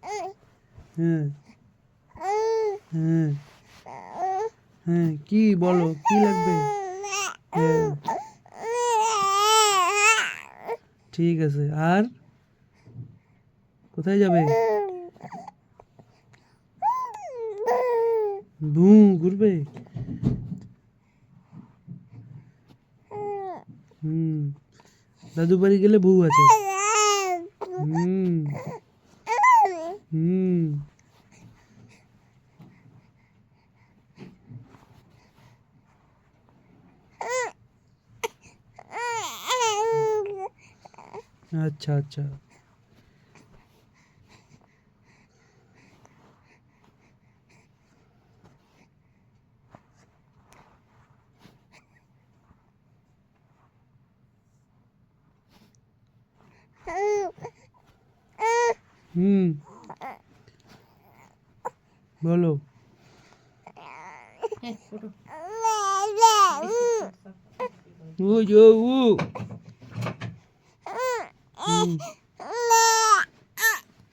হ্যাঁ হ্যাঁ হ্যাঁ, কি বলো, কি লাগবে? হ্যাঁ, ঠিক আছে। আর কোথায় যাবে? ভু ঘুরবে? হুম, দাদু বাড়ি গেলে বউ আছে। হুম হুম, আচ্ছা আচ্ছা। হুম, বলো। ও যো ও। হুম